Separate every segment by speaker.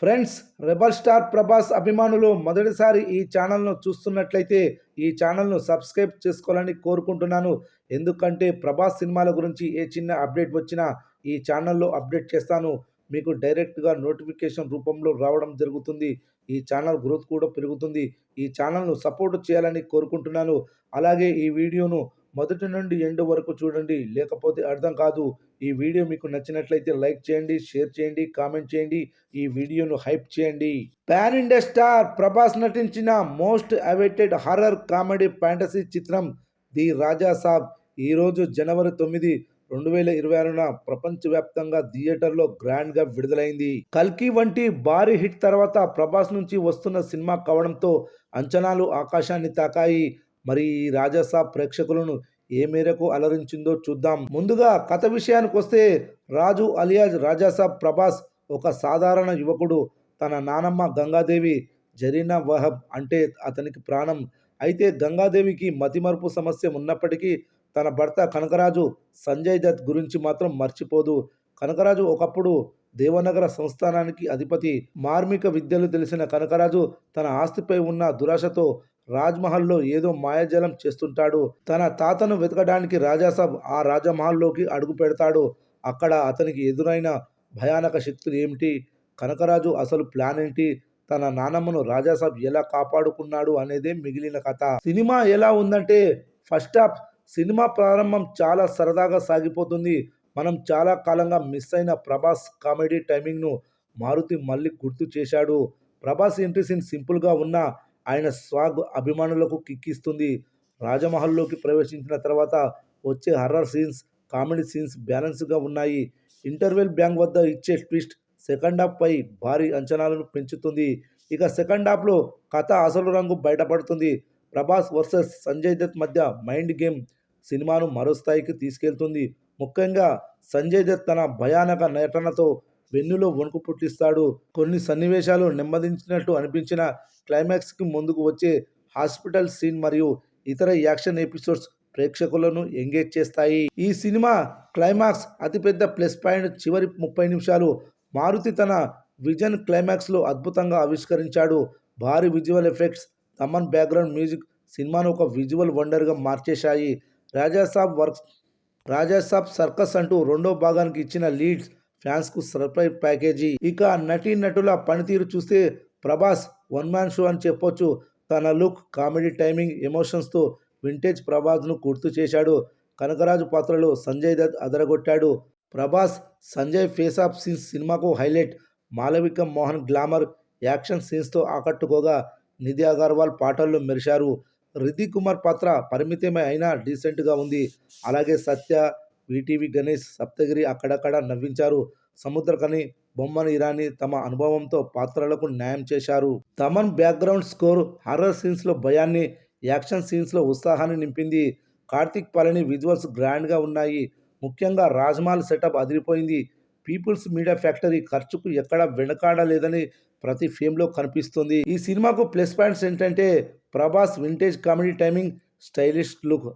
Speaker 1: Friends, rebel star Prabhas అభిమానులు మొదటిసారి ఈ ఛానల్ను చూస్తున్నట్లయితే ఈ ఛానల్ను సబ్స్క్రైబ్ చేసుకోవాలని కోరుకుంటున్నాను. ఎందుకంటే ప్రభాస్ సినిమాల గురించి ఏ చిన్న అప్డేట్ వచ్చినా ఈ ఛానల్లో అప్డేట్ చేస్తాను. మీకు డైరెక్ట్గా నోటిఫికేషన్ రూపంలో రావడం జరుగుతుంది. ఈ ఛానల్ గ్రోత్ కూడా పెరుగుతుంది. ఈ ఛానల్ను సపోర్ట్ చేయాలని కోరుకుంటున్నాను. అలాగే ఈ వీడియోను మొదటి నుండి ఎండ్ వరకు చూడండి, లేకపోతే అర్థం కాదు. ఈ వీడియో మీకు నచ్చినట్లయితే లైక్ చేయండి, షేర్ చేయండి, కామెంట్ చేయండి. ఈ వీడియోను హైప్ చేయండి. పాన్ ఇండియా స్టార్ ప్రభాస్ నటించిన most awaited horror comedy fantasy చిత్రం ది రాజా సాబ్ ఈరోజు జనవరి 9, 2026న ప్రపంచవ్యాప్తంగా థియేటర్లో గ్రాండ్గా విడుదలైంది. కల్కి వంటి భారీ హిట్ తర్వాత ప్రభాస్ నుంచి వస్తున్న సినిమా కావడంతో అంచనాలు ఆకాశాన్ని తాకాయి. మరి ఈ రాజాసాబ్ ప్రేక్షకులను ఏ మేరకు అలరించిందో చూద్దాం. ముందుగా కథ విషయానికి వస్తే, రాజు అలియాజ్ రాజాసాబ్ ప్రభాస్ ఒక సాధారణ యువకుడు. తన నానమ్మ గంగాదేవి జరీనా వహబ్ అంటే అతనికి ప్రాణం. అయితే గంగాదేవికి మతిమరుపు సమస్య ఉన్నప్పటికీ తన భర్త కనకరాజు సంజయ్ దత్ గురించి మాత్రం మర్చిపోదు. కనకరాజు ఒకప్పుడు దేవనగర సంస్థానానికి అధిపతి. మార్మిక విద్యలు తెలిసిన కనకరాజు తన ఆస్తిపై ఉన్న దురాశతో రాజ్మహల్లో ఏదో మాయాజాలం చేస్తుంటాడు. తన తాతను వెతకడానికి రాజాసాబ్ ఆ రాజమహల్లోకి అడుగు పెడతాడు. అక్కడ అతనికి ఎదురైన భయానక శక్తులు ఏమిటి, కనకరాజు అసలు ప్లాన్ ఏంటి, తన నానమ్మను రాజాసాబ్ ఎలా కాపాడుకున్నాడు అనేదే మిగిలిన కథ. సినిమా ఎలా ఉందంటే, ఫస్ట్ హాఫ్ సినిమా ప్రారంభం చాలా సరదాగా సాగిపోతుంది. మనం చాలా కాలంగా మిస్ అయిన ప్రభాస్ కామెడీ టైమింగ్ను మారుతి మళ్ళీ గుర్తు చేశాడు. ప్రభాస్ ఎంట్రీ సీన్ సింపుల్గా ఉన్నా ఆయన స్వాగ్ అభిమానులకు కిక్కిస్తుంది. రాజమహల్లోకి ప్రవేశించిన తర్వాత వచ్చే హర్రర్ సీన్స్, కామెడీ సీన్స్ బ్యాలెన్స్గా ఉన్నాయి. ఇంటర్వెల్ బ్యాంగ్ వద్ద ఇచ్చే ట్విస్ట్ సెకండ్ హాఫ్ పై భారీ అంచనాలను పెంచుతుంది. ఇక సెకండ్ హాఫ్లో కథ అసలు రంగు బయటపడుతుంది. ప్రభాస్ వర్సెస్ సంజయ్ దత్ మధ్య మైండ్ గేమ్ సినిమాను మరో స్థాయికి తీసుకెళ్తుంది. ముఖ్యంగా సంజయ్ దత్ తన భయానక నటనతో వెన్నులో వణుకు పుట్టిస్తాడు. కొన్ని సన్నివేశాలు నెమ్మదించినట్టు అనిపించిన క్లైమాక్స్కి ముందుకు వచ్చే హాస్పిటల్ సీన్ మరియు ఇతర యాక్షన్ ఎపిసోడ్స్ ప్రేక్షకులను ఎంగేజ్ చేస్తాయి. ఈ సినిమా క్లైమాక్స్ అతిపెద్ద ప్లస్ పాయింట్. చివరి 30 నిమిషాలు మారుతి తన విజన్ క్లైమాక్స్లో అద్భుతంగా ఆవిష్కరించాడు. భారీ visual effects, Thaman background music సినిమాను ఒక విజువల్ వండర్గా మార్చేశాయి. రాజాసాబ్ సర్కస్ అంటూ రెండో భాగానికి ఇచ్చిన లీడ్స్ ఫ్యాన్స్కు సర్ప్రైజ్ ప్యాకేజీ. ఇక నటుల పనితీరు చూస్తే ప్రభాస్ వన్ మ్యాన్ షో అని చెప్పొచ్చు. తన లుక్, కామెడీ టైమింగ్, ఎమోషన్స్తో వింటేజ్ ప్రభాస్ను గుర్తు చేశాడు. కనకరాజు పాత్రలో సంజయ్ దత్ అదరగొట్టాడు. Prabhas Sanjay face off scenes సినిమాకు highlight. Malavika Mohan glamour, action సీన్స్తో ఆకట్టుకోగా నిధి అగర్వాల్ పాటల్లో మెరిశారు. రితిక్ కుమార్ పాత్ర పరిమితమే అయినా డీసెంట్గా ఉంది. అలాగే సత్య, వీటీవీ గణేష్, సప్తగిరి అక్కడక్కడ నవ్వించారు. సముద్రకని, బొమ్మన్ ఇరానీ తమ అనుభవంతో పాత్రలకు న్యాయం చేశారు. తమన్ బ్యాక్గ్రౌండ్ స్కోర్ హర్రర్ సీన్స్లో భయాన్ని, యాక్షన్ సీన్స్లో ఉత్సాహాన్ని నింపింది. కార్తిక్ పళని విజువల్స్ గ్రాండ్గా ఉన్నాయి. ముఖ్యంగా రాజ్మహల్ సెటప్ అదిరిపోయింది. పీపుల్స్ మీడియా ఫ్యాక్టరీ ఖర్చుకు ఎక్కడా వెనకాడలేదని ప్రతి ఫేమ్లో కనిపిస్తుంది. ఈ సినిమాకు ప్లస్ పాయింట్స్ ఏంటంటే, Prabhas vintage comedy timing, stylish look,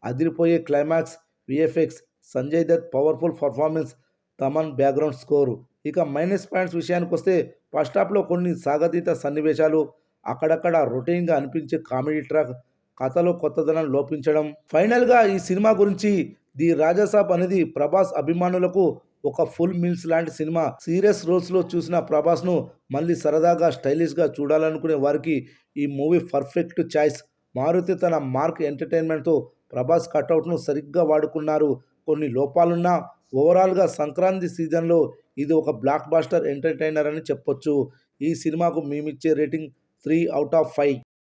Speaker 1: అదిరిపోయే climax, VFX, Sanjay Dutt powerful performance, Thaman background score. ఇక మైనస్ పాయింట్స్ విషయానికి వస్తే, ఫస్ట్ హాఫ్లో కొన్ని సాగతీత సన్నివేశాలు, అక్కడక్కడ రొటీన్గా అనిపించే కామెడీ ట్రాక్, కథలో కొత్తదనం లోపించడం. ఫైనల్గా ఈ సినిమా గురించి, ది రాజాసాబ్ అనేది ప్రభాస్ అభిమానులకు ఒక ఫుల్ మీల్స్ లాంటి సినిమా. సీరియస్ రోల్స్లో చూసిన ప్రభాస్ను మళ్ళీ సరదాగా, స్టైలిష్గా చూడాలనుకునే వారికి ఈ మూవీ పర్ఫెక్ట్ చాయిస్. మారుతి తన మార్క్ ఎంటర్టైన్మెంట్తో ప్రభాస్ కటౌట్ను సరిగ్గా వాడుకున్నారు. కొన్ని లోపాలున్నా ఓవరాల్గా సంక్రాంతి సీజన్లో ఇది ఒక బ్లాక్ బాస్టర్ ఎంటర్టైనర్ అని చెప్పొచ్చు. ఈ సినిమాకు మేమిచ్చే రేటింగ్ 3/5.